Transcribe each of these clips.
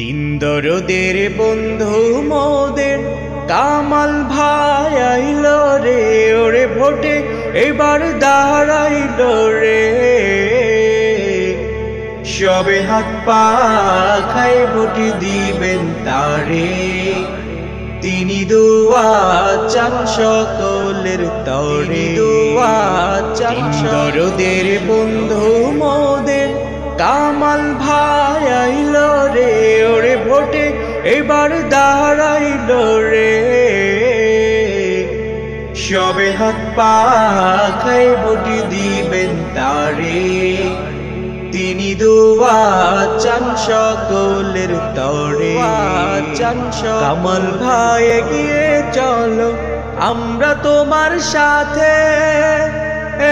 দিন দরদের বন্ধু মোদের কামাল ভাই আইল রে, ওরে ভোটে এবার দাঁড়াইল রে। সবে হাত পা খাই ভোট দিবেন তারে, তিনি দোয়া চান সকলের তরে। দোয়া চান দরদের বন্ধু মোদের কামাল ভাই আইল রে, ওরে ভোটে এবার দাঁড়াইল রে। সবে হাত পা খাই ভোট দিবেন তারে, তিনি দোয়া চান সকলের তরে। কামাল ভাই এগিয়ে চলো, আমরা তোমার সাথে।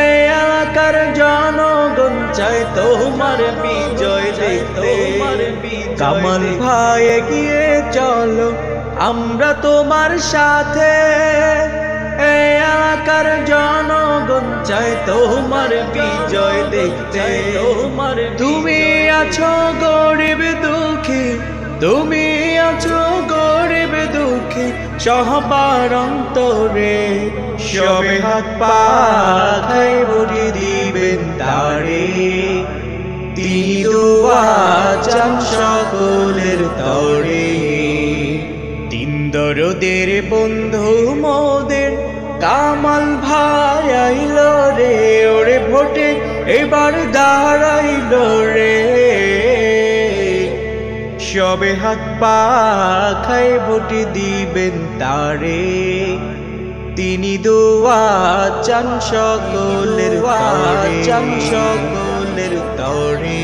এই এলাকার জনগণ চায় তোমার বিজয় দেখতে। কামাল ভাই এগিয়ে চলো, আমরা তোমার সাথে। এই এলাকার জনগণ চায় তোমার বিজয় দেখতে। তুমি আছো গরিব দুঃখী, তুমি আছো গরিব দুঃখী সবার অন্তরে। সবে হাত পা খাই ভোট দিবেন তারে, তিনি দোয়া চান সকলের তরে। দিন দরদের বন্ধু মোদের কামাল ভাই আইল রে, ওরে ভোটে এবার দাঁড়াইল রে। সবে হাত পা খাই ভোট দিবেন তারে, তিনি দোয়া চান সকলের তরে।